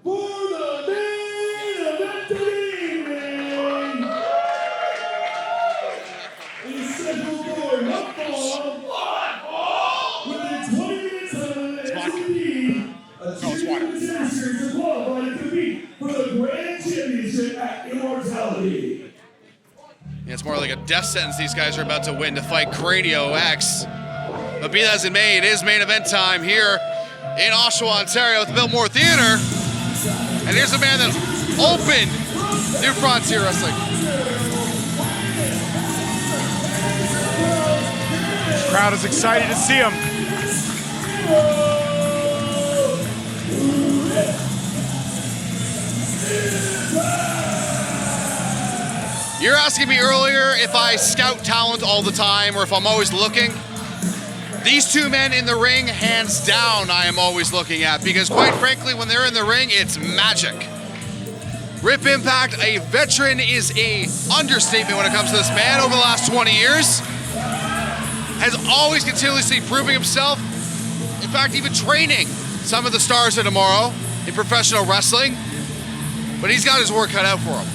For the main event of the evening, is scheduled for one fall within 20 minutes of the a championship series to qualify to compete for the Grand Championship at Immortality. Yeah, it's more like a death sentence these guys are about to win to fight Cradio X. But be that as it may, it is main event time here in Oshawa, Ontario at the Biltmore Theatre. And here's a man that opened New Frontier Wrestling. Crowd is excited to see him. You're asking me earlier if I scout talent all the time or if I'm always looking. These two men in the ring, hands down, I am always looking at, because quite frankly, when they're in the ring, it's magic. Rip Impact, a veteran, is a understatement when it comes to this man over the last 20 years. Has always continuously proving himself. In fact, even training some of the stars of tomorrow in professional wrestling. But he's got his work cut out for him.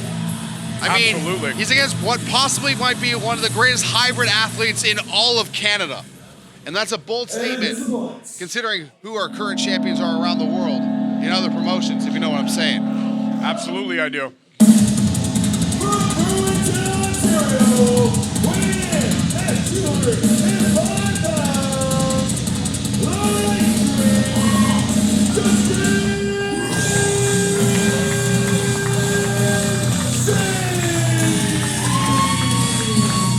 I mean, he's against what possibly might be one of the greatest hybrid athletes in all of Canada. And that's a bold statement, considering who our current champions are around the world in other promotions, if you know what I'm saying. Absolutely, I do.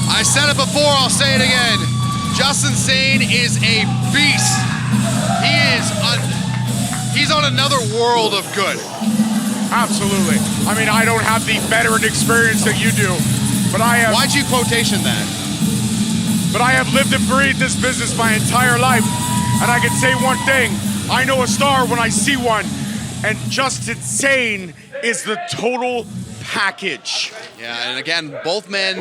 I said it before, I'll say it again. Justin Sane is a beast. He's on another world of good. Absolutely. I mean, I don't have the veteran experience that you do, but I have. Why'd you quotation that? But I have lived and breathed this business my entire life, and I can say one thing: I know a star when I see one, and Justin Sane is the total package. Yeah, and again, both men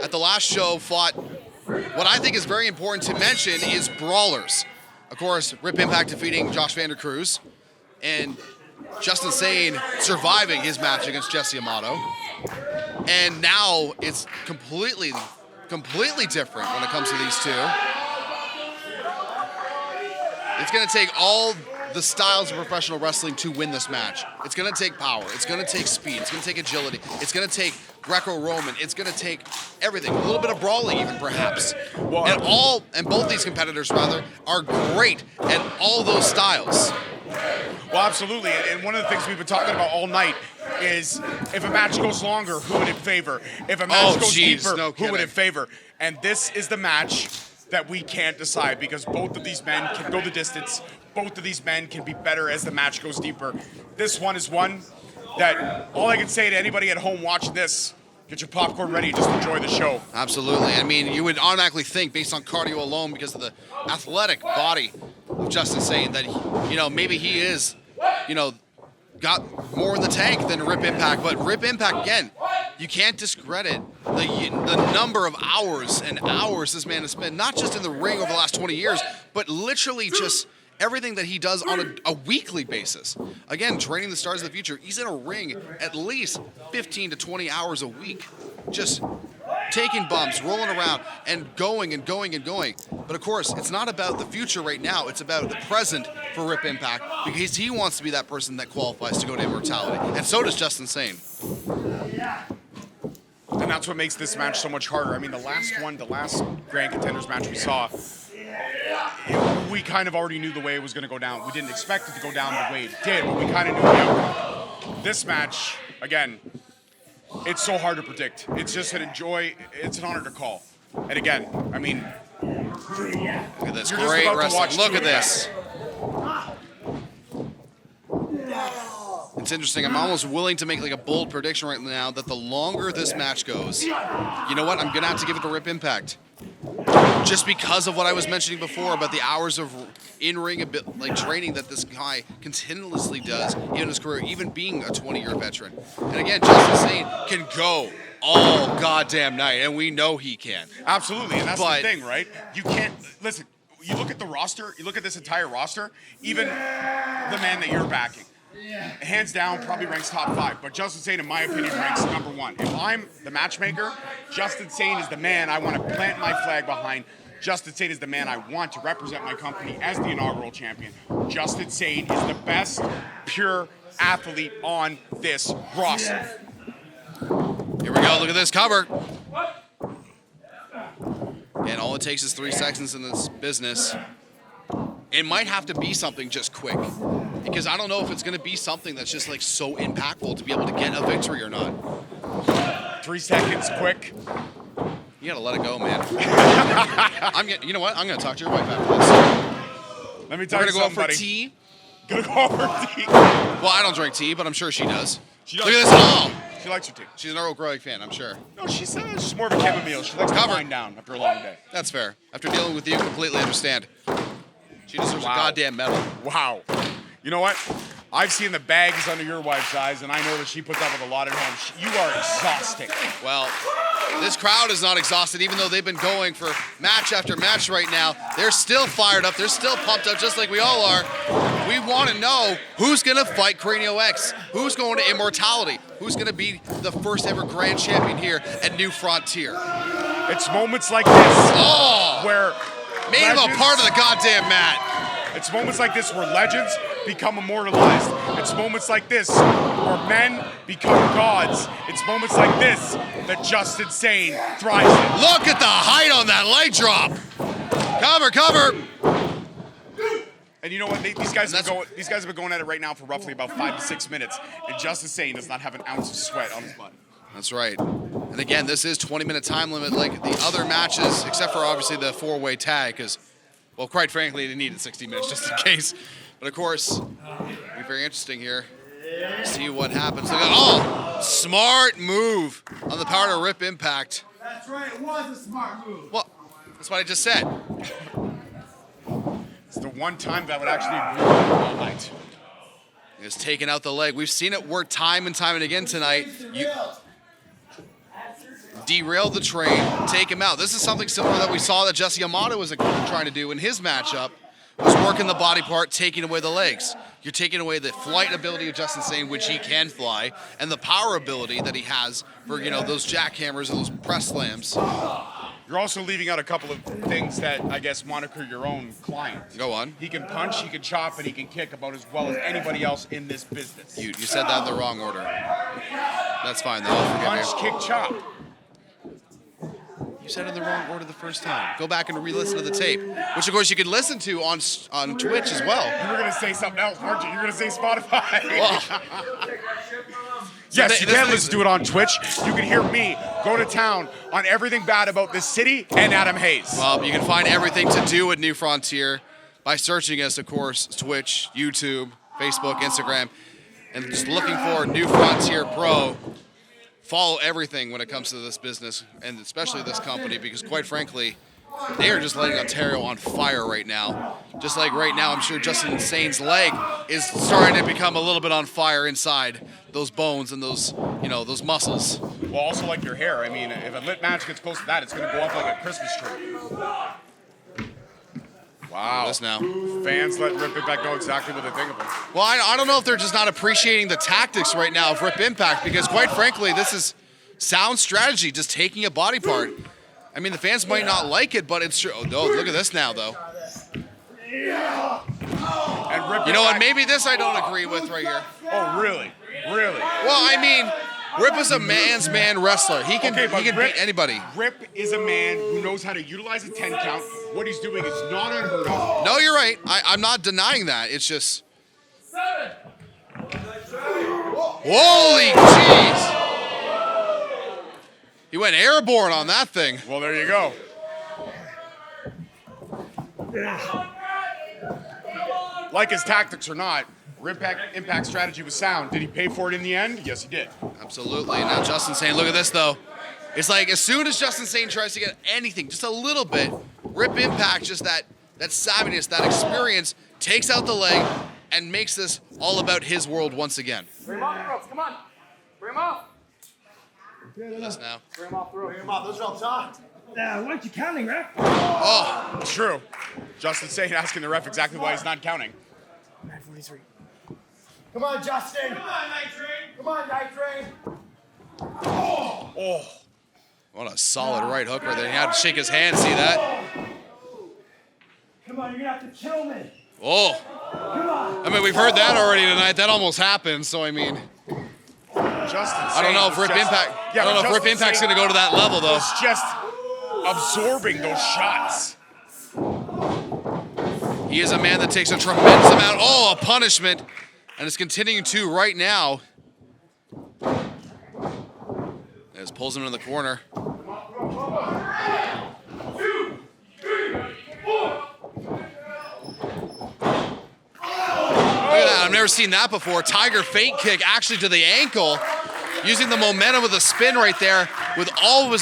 at the last show fought. What I think is very important to mention is brawlers. Of course, Rip Impact defeating Josh Vander Cruz, and Justin Sane surviving his match against Jesse Amato. And now it's completely different when it comes to these two. It's going to take all the styles of professional wrestling to win this match. It's going to take power. It's going to take speed. It's going to take agility. It's going to take Greco-Roman. It's going to take everything. A little bit of brawling even, perhaps. Well, and both these competitors, rather, are great at all those styles. Well, absolutely. And one of the things we've been talking about all night is if a match goes longer, who would it favor? If a match goes deeper, who would it favor? And this is the match that we can't decide, because both of these men can go the distance. Both of these men can be better as the match goes deeper. This one is one that all I can say to anybody at home watching this, get your popcorn ready, just enjoy the show. Absolutely. I mean, you would automatically think, based on cardio alone, because of the athletic body of Justin Sane, that, maybe he is, got more in the tank than Rip Impact. But Rip Impact, again, you can't discredit the number of hours and hours this man has spent, not just in the ring over the last 20 years, but literally just everything that he does on a weekly basis. Again, training the stars of the future. He's in a ring at least 15 to 20 hours a week, just taking bumps, rolling around, and going and going and going. But of course, it's not about the future right now. It's about the present for Rip Impact, because he wants to be that person that qualifies to go to Immortality. And so does Justin Sane. And that's what makes this match so much harder. I mean, the last Grand Contenders match we saw, we kind of already knew the way it was going to go down. We didn't expect it to go down the way it did, but we kind of knew the outcome. This match, again, it's so hard to predict. It's just it's an honor to call. And again, I mean, look at this great wrestling. Look at this. It's interesting. I'm almost willing to make like a bold prediction right now that the longer this match goes, you know what? I'm going to have to give it to Rip Impact. Just because of what I was mentioning before about the hours of in-ring training that this guy continuously does in his career, even being a 20-year veteran. And again, Justin Sane can go all goddamn night, and we know he can. Absolutely, and that's the thing, right? You can't, listen, you look at the roster, you look at this entire roster, even the man that you're backing. hands down, probably ranks top 5. But Justin Sane, in my opinion, ranks number 1. If I'm the matchmaker, Justin Sane is the man I want to plant my flag behind. Justin Sane is the man I want to represent my company as the inaugural champion. Justin Sane is the best pure athlete on this roster. Here we go. Look at this cover. And all it takes is 3 seconds in this business. It might have to be something just quick, because I don't know if it's going to be something that's just like so impactful to be able to get a victory or not. 3 seconds quick. You gotta let it go, man. You know what? I'm gonna talk to your wife after this. Let me tell you something, buddy. We're gonna go for tea. Gonna go for tea. Well, I don't drink tea, but I'm sure she does. Look at this. Oh, she likes her tea. She's an Earl Grey fan, I'm sure. No, she's more of a chamomile. She likes to wind down after a long day. That's fair. After dealing with you, completely understand. She deserves a goddamn medal. Wow. You know what? I've seen the bags under your wife's eyes, and I know that she puts up with a lot at home. You are exhausting. Well, this crowd is not exhausted, even though they've been going for match after match right now. They're still fired up. They're still pumped up, just like we all are. We want to know who's going to fight Cranio X, who's going to Immortality, who's going to be the first ever grand champion here at New Frontier. It's moments like this where made him a part of the goddamn mat. It's moments like this where legends become immortalized. It's moments like this where men become gods. It's moments like this that Justin Sane thrives in. Look at the height on that leg drop. Cover. And you know what? These guys have been going at it right now for roughly about 5 to 6 minutes, and Justin Sane does not have an ounce of sweat on his butt. That's right. And again, this is 20-minute time limit like the other matches, except for obviously the 4-way tag, because, well, quite frankly, they needed 60 minutes just in case. But of course, it'll be very interesting here. See what happens. Oh, smart move on the part of Rip Impact. That's right, it was a smart move. Well, that's what I just said. It's the one time that would actually agree with all night. He's taking out the leg. We've seen it work time and time and again tonight. You derail the train, take him out. This is something similar that we saw that Jesse Amato was trying to do in his matchup, was working the body part, taking away the legs. You're taking away the flight ability of Justin Sane, which he can fly, and the power ability that he has for, those jackhammers and those press slams. You're also leaving out a couple of things that, I guess, moniker your own client. Go on. He can punch, he can chop, and he can kick about as well as anybody else in this business. You said that in the wrong order. That's fine, though. I'll Punch, kick, chop. You said it in the wrong order the first time. Go back and re-listen to the tape, which, of course, you can listen to on Twitch as well. You were going to say something else, weren't you? You were going to say Spotify. Well, yes, you can listen to it on Twitch. You can hear me go to town on everything bad about this city and Adam Hayes. Well, you can find everything to do at New Frontier by searching us, of course, Twitch, YouTube, Facebook, Instagram, and just looking for New Frontier Pro. Follow everything when it comes to this business, and especially this company, because quite frankly, they are just letting Ontario on fire right now. Just like right now, I'm sure Justin Sane's leg is starting to become a little bit on fire inside those bones and those, those muscles. Well, also like your hair. I mean, if a lit match gets close to that, it's going to go up like a Christmas tree. Wow. This now. Fans let Rip Impact know exactly what they think of him. Well, I don't know if they're just not appreciating the tactics right now of Rip Impact, because quite frankly, this is sound strategy, just taking a body part. I mean, the fans might not like it, but it's true. Oh, no, look at this now, though. And Rip you know what? Maybe this I don't agree with right here. Oh, really? Really? Well, I mean, Rip is a man's man wrestler. He can beat anybody. Rip is a man who knows how to utilize a 10 count. What he's doing is not unheard of. No, you're right. I'm not denying that. It's just... Holy jeez! He went airborne on that thing. Well, there you go. Like his tactics or not, Rip Impact strategy was sound. Did he pay for it in the end? Yes, he did. Absolutely. Now Justin Sane, look at this though. It's like as soon as Justin Sane tries to get anything, just a little bit, Rip Impact, just that savviness, that experience, takes out the leg and makes this all about his world once again. Bring him off the ropes, come on. Bring him off. This now. Bring him off the ropes. Bring him off, those ropes, huh? Why aren't you counting, ref? Oh, true. Justin Sane asking the ref exactly why he's not counting. 9:43. Come on, Justin. Come on, Night Train. Come on, Night Train. Oh. What a solid right hook right there. He had to shake his hand, see that? Come on, you're gonna have to kill me. Oh. Come on. I mean, we've heard that already tonight. That almost happened, so I mean. I don't know if Rip Impact. I don't know if Rip Impact's going to go to that level, though. It's just absorbing those shots. He is a man that takes a tremendous amount. Oh, a punishment, and is continuing to right now. As pulls him into the corner. Look at that. I've never seen that before. Tiger feint kick actually to the ankle, using the momentum of the spin right there with all of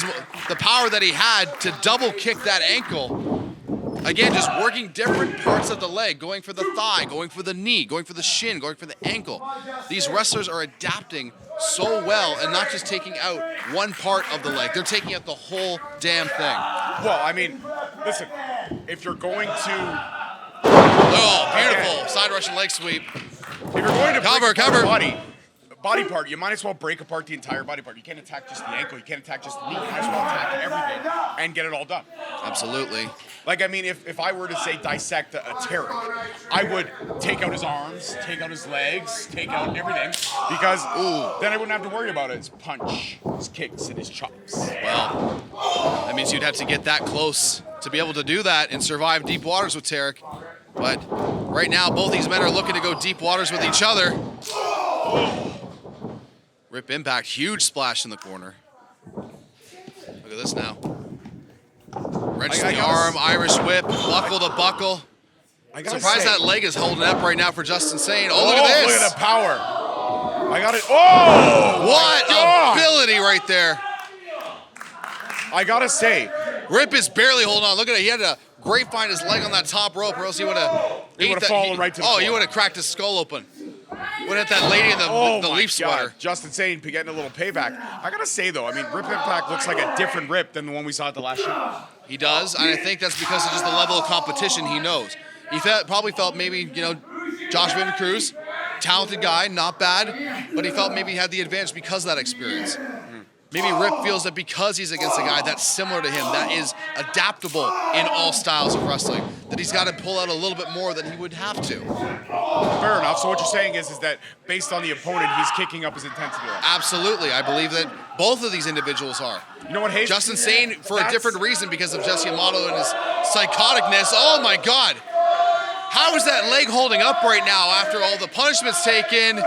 the power that he had to double kick that ankle. Again, just working different parts of the leg, going for the thigh, going for the knee, going for the shin, going for the ankle. These wrestlers are adapting so well and not just taking out one part of the leg. They're taking out the whole damn thing. Well, I mean, listen, if you're going to... Oh, beautiful. Side Russian leg sweep. If you're going to cover, body part, you might as well break apart the entire body part. You can't attack just the ankle. You can't attack just the knee. You might as well attack everything and get it all done. Absolutely. Like, I mean, if I were to, say, dissect a Tarek, I would take out his arms, take out his legs, take out everything, because then I wouldn't have to worry about his punch, his kicks, and his chops. Well, that means you'd have to get that close to be able to do that and survive deep waters with Tarek. But right now, both these men are looking to go deep waters with each other. Rip Impact, huge splash in the corner. Look at this now. Wrench the arm, Irish whip, buckle to buckle. Surprised that leg is holding up right now for Justin Sane. Oh, look at this. Look at the power. I got it. Oh! What ability right there. I gotta say. Rip is barely holding on. Look at it. He had to grapevine his leg on that top rope, or else he would have fallen right to the floor. He would have cracked his skull open. Would have hit that lady in the leaf sweater. Justin Sane getting a little payback. I gotta say though, I mean, Rip Impact looks like a different Rip than the one we saw at the last show. He does, and I think that's because of just the level of competition he knows. He probably felt maybe, Josh Vivian Cruz, talented guy, not bad, but he felt maybe he had the advantage because of that experience. Maybe Rip feels that because he's against a guy that's similar to him, that is adaptable in all styles of wrestling, that he's got to pull out a little bit more than he would have to. Fair enough. So what you're saying is that based on the opponent, he's kicking up his intensity level. Absolutely. I believe that both of these individuals are. You know what, Hayes? Justin Sane for a different reason because of Jesse Amato and his psychoticness. Oh, my God. How is that leg holding up right now after all the punishments taken?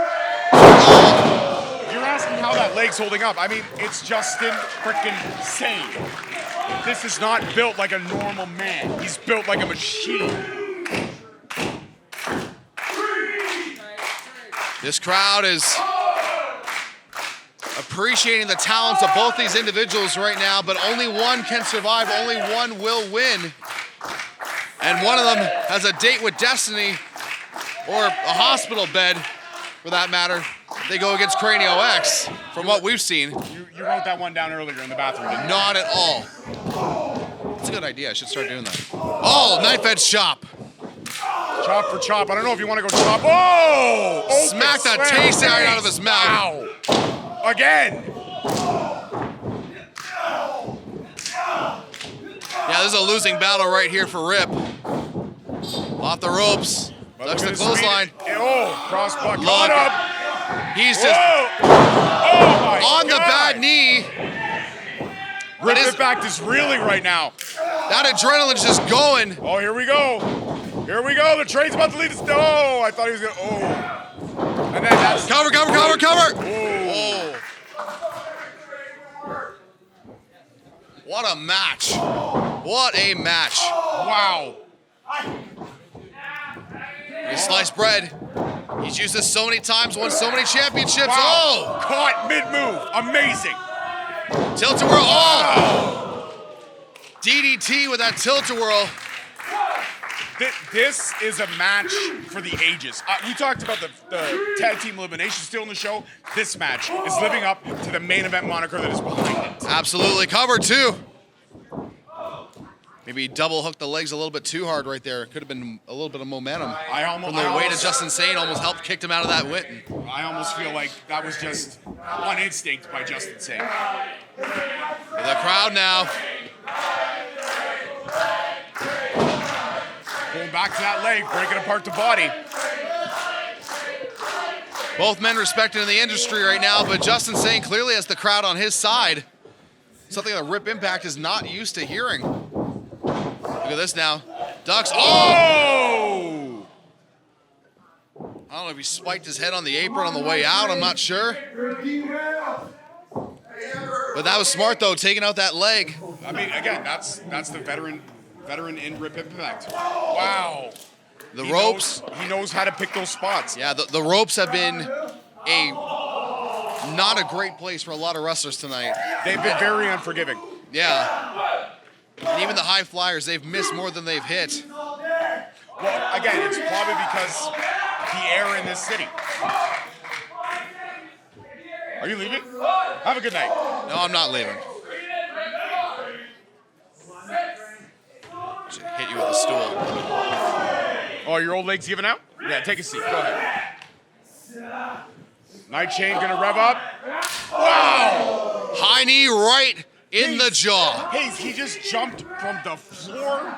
You're asking how that leg's holding up. I mean, it's Justin frickin' Sane. This is not built like a normal man. He's built like a machine. This crowd is appreciating the talents of both these individuals right now, but only one can survive, only one will win. And one of them has a date with destiny, or a hospital bed, for that matter. They go against Cranio X, from what we've seen. You wrote that one down earlier in the bathroom, didn't you? Not at all. That's a good idea. I should start doing that. Oh, knife edge chop. Chop for chop. I don't know if you want to go chop. Oh! Smack that taste out of his mouth. Wow. Again. Yeah, this is a losing battle right here for Rip. Off the ropes. Ducks the clothesline. Oh, cross buck. Caught up. He's just on the bad knee. Rip Impact is reeling right now. That adrenaline's just going. Oh, here we go. Here we go. The train's about to lead us. Oh, I thought he was going to. Oh. And then that's. Cover. Oh. What a match. What a match. Wow. He's sliced bread. He's used this so many times, won so many championships. Wow. Oh! Caught mid-move. Amazing. Tilt-a-whirl. Oh! DDT with that tilt-a-whirl. This is a match for the ages. We talked about the tag team elimination still in the show. This match is living up to the main event moniker that is behind it. Absolutely. Cover, too. Maybe double hooked the legs a little bit too hard right there. Could have been a little bit of momentum. From the weight of Justin Sane almost helped kicked him out of that Witten. I almost feel like that was just on instinct by Justin Sane. The crowd now. Going back to that leg, breaking apart the body. Both men respected in the industry right now, but Justin Sane clearly has the crowd on his side. Something that Rip Impact is not used to hearing. Look at this now. Ducks. Oh! I don't know if he spiked his head on the apron on the way out. I'm not sure. But that was smart, though, taking out that leg. I mean, again, that's the veteran in Rip Impact. Wow. The ropes. He knows how to pick those spots. Yeah, the ropes have been not a great place for a lot of wrestlers tonight. They've been very unforgiving. Yeah. And even the high flyers, they've missed more than they've hit. Well, again, it's probably because the air in this city. Are you leaving? Have a good night. No, I'm not leaving. Should hit you with a stool. Oh, your old leg's giving out? Yeah, take a seat. Go ahead. Night Chain gonna rev up. Wow! High knee right in the jaw. He just jumped from the floor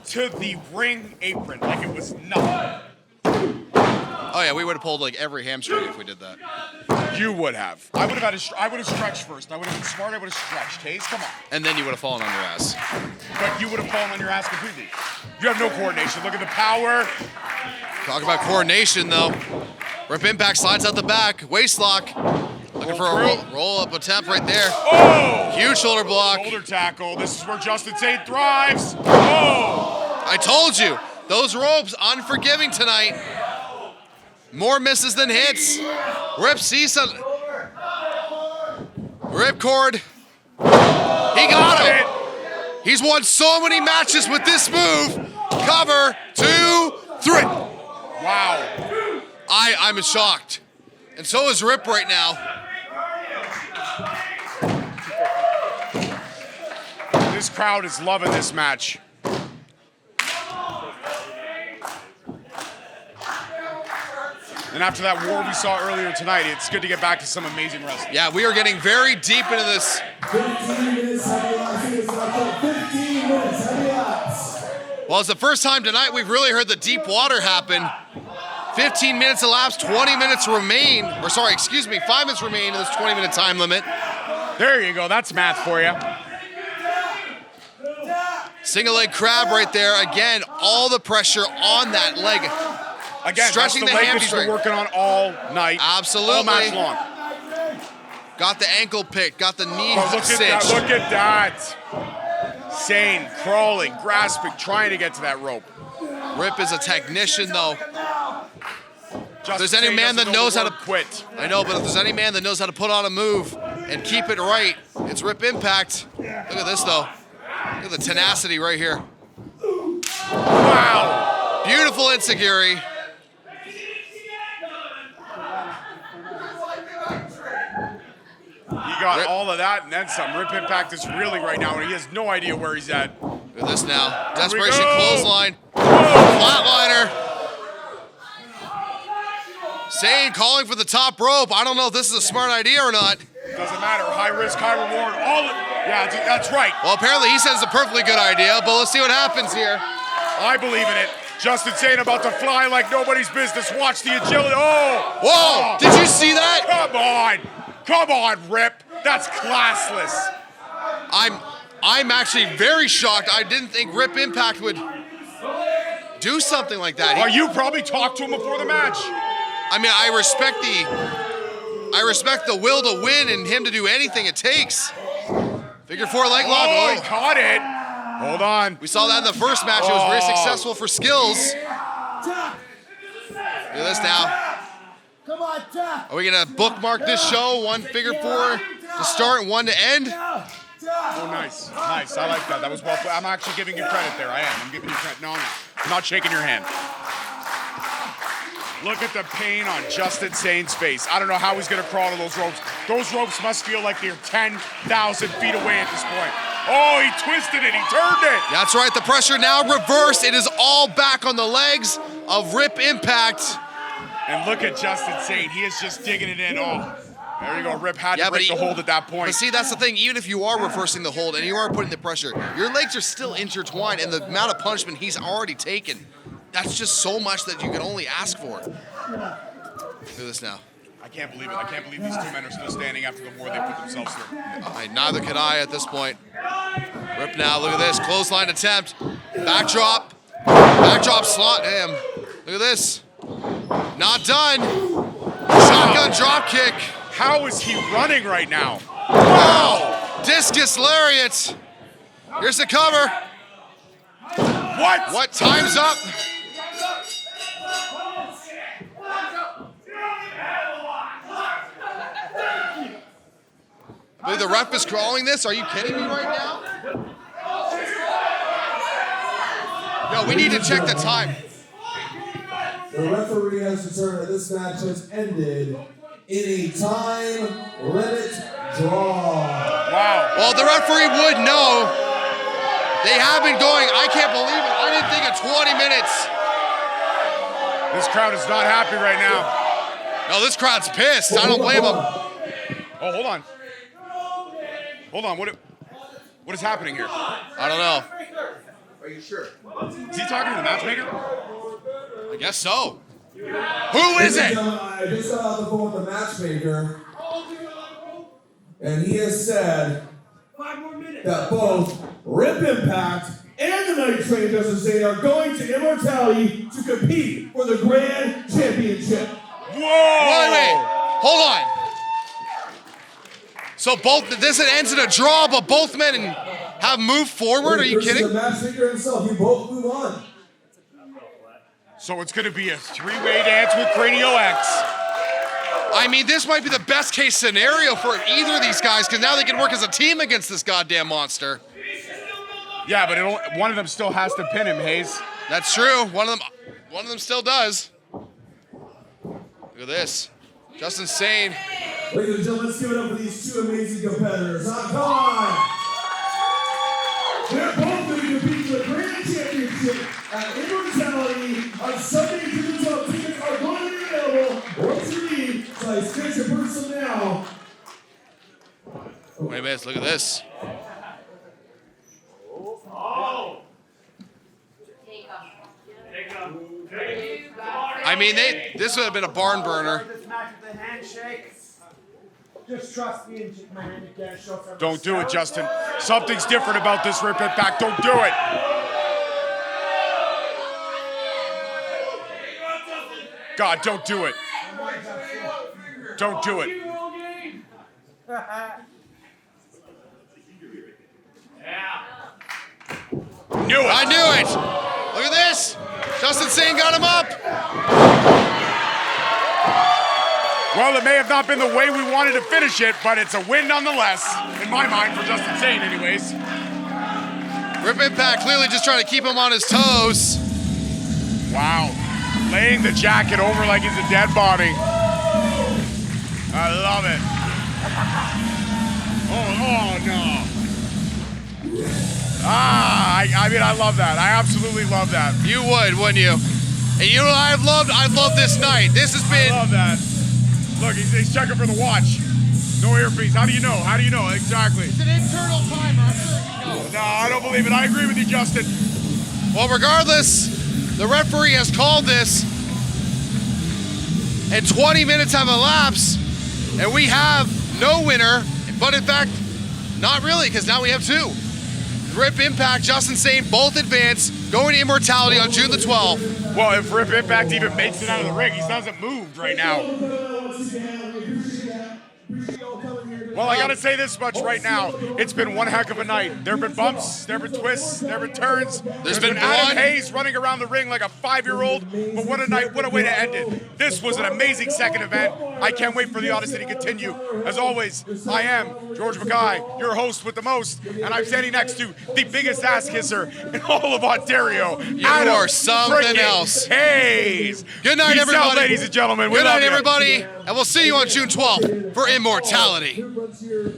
to the ring apron like it was nothing. Oh yeah, we would have pulled like every hamstring if we did that. You would have. I would have stretched first. I would have been smart. I would have stretched. Hayes, come on. And then you would have fallen on your ass. But you would have fallen on your ass completely. You have no coordination. Look at the power. Talk about coordination, though. Rip Impact slides out the back. Waist lock. Looking for a roll-up attempt right there. Oh! Huge shoulder block. Shoulder tackle. This is where Justin Sane thrives. Oh! I told you. Those ropes, unforgiving tonight. More misses than hits. Rip sees some. Rip cord. He got him. He's won so many matches with this move. Cover, 2, 3. Wow. I'm shocked. And so is Rip right now. This crowd is loving this match. And after that war we saw earlier tonight, it's good to get back to some amazing wrestling. Yeah, we are getting very deep into this. 15 minutes, heavy laps. 15 minutes, heavy laps. Well, it's the first time tonight we've really heard the deep water happen. 15 minutes elapsed, 20 minutes remain. 5 minutes remain in this 20-minute time limit. There you go, that's math for you. Single leg crab right there. Again, all the pressure on that leg. Again, stretching that's the leg hamstring. that you're working on all night. Absolutely. All match long. Got the ankle picked, got the knee cinched. Look at that. Sane, crawling, grasping, trying to get to that rope. Rip is a technician, though. If there's any man that knows how to quit. I know, but if there's any man that knows how to put on a move and keep it right, it's Rip Impact. Look at this, though. Look at the tenacity right here. Wow. Beautiful enziguri. He got all of that and then some. Rip Impact is reeling right now, and he has no idea where he's at. Look at this now. Desperation clothesline. Flatliner. Sane calling for the top rope. I don't know if this is a smart idea or not. Doesn't matter. High risk, high reward. Yeah, that's right. Well, apparently he says it's a perfectly good idea, but let's see what happens here. I believe in it. Justin Sane about to fly like nobody's business. Watch the agility. Oh! Whoa! Did you see that? Come on! Come on, Rip. That's classless. I'm actually very shocked. I didn't think Rip Impact would do something like that. Well, you probably talked to him before the match. I mean, I respect the will to win and him to do anything it takes. Figure 4 leg lock. Oh, he caught it. Hold on. We saw that in the first match. It was very successful for Skills. Look at this now. Come on, Are we gonna bookmark this show? 1 figure 4 to start, 1 to end. Oh, nice. Nice. I like that. That was well played. I'm actually giving you credit there. I am. I'm giving you credit. No. I'm not shaking your hand. Look at the pain on Justin Sane's face. I don't know how he's going to crawl to those ropes. Those ropes must feel like they're 10,000 feet away at this point. Oh, he twisted it. He turned it. That's right. The pressure now reversed. It is all back on the legs of Rip Impact. And look at Justin Sane. He is just digging it in. Oh, there you go. Rip had to break the hold at that point. But see, that's the thing. Even if you are reversing the hold and you are putting the pressure, your legs are still intertwined, and the amount of punishment he's already taken, that's just so much that you can only ask for. Look at this now. I can't believe it. I can't believe these two men are still standing after the war they put themselves through. Neither can I at this point. Rip now, look at this. Clothesline attempt. Backdrop. Backdrop slot. Damn. Look at this. Not done. Shotgun drop kick. How is he running right now? Wow. Discus lariat. Here's the cover. What? What? Time's up. The ref is calling this? Are you kidding me right now? No, we need to check the time. The referee has determined that this match has ended in a time limit draw. Wow. Well, the referee would know. They have been going, I can't believe it. I didn't think of 20 minutes. This crowd is not happy right now. No, this crowd's pissed. I don't blame them. Oh, hold on. Hold on, what is happening here? I don't know. Are you sure? Is he talking to the matchmaker? I guess so. Who is it? I just got off the phone with the matchmaker, and he has said that both Rip Impact and the Night Train Justin Sane are going to Immortality to compete for the Grand Championship. Whoa! Wait. Hold on. So this ends in a draw, but both men have moved forward? Are you kidding? The matchmaker himself, you both move on. So it's going to be a three-way dance with Cranio X. I mean, this might be the best case scenario for either of these guys, because now they can work as a team against this goddamn monster. Yeah, but one of them still has to pin him, Hayes. That's true. One of them still does. Look at this. Justin Sane. Ladies and gentlemen, let's give it up for these two amazing competitors. Come on! They're both going to compete for the Grand Championship at Immortality on Sunday, June 12th. Tickets are going to be available once you leave, so I sketch a person now. Wait a minute, look at this. I mean, this would have been a barn burner. Just trust me and take my hand again. Don't do it, Justin. Something's different about this Rip Impact. Don't do it. God, don't do it. Don't do it. Knew it. I knew it. Look at this. Justin Sane got him up. Well, it may have not been the way we wanted to finish it, but it's a win nonetheless, in my mind, for Justin Sane anyways. Rip Impact clearly just trying to keep him on his toes. Wow. Laying the jacket over like he's a dead body. I love it. Oh no. I mean, I love that. I absolutely love that. You would, wouldn't you? And you know what I've loved this night. This has been... I love that. Look, he's checking for the watch. No earpiece. How do you know? How do you know? Exactly. It's an internal timer. I'm sure you know. No, I don't believe it. I agree with you, Justin. Well, regardless, the referee has called this, and 20 minutes have elapsed, and we have no winner, but in fact, not really, because now we have two. Rip Impact, Justin Sane, both advance, going to Immortality on June the 12th. Well, if Rip Impact even makes it out of the ring, he hasn't moved right now. Well, I gotta say this much right now. It's been one heck of a night. There have been bumps, there have been twists, there have been turns. There's been Adam blood. Hayes running around the ring like a 5-year-old. But what a night, what a way to end it. This was an amazing second event. I can't wait for the Odyssey to continue. As always, I am George Mackay, your host with the most, and I'm standing next to the biggest ass kisser in all of Ontario. You are something else. Hayes. Good night, Peace everybody. out, ladies and gentlemen. Good night, love you. everybody, and we'll see you on June 12th for Immortality. Here.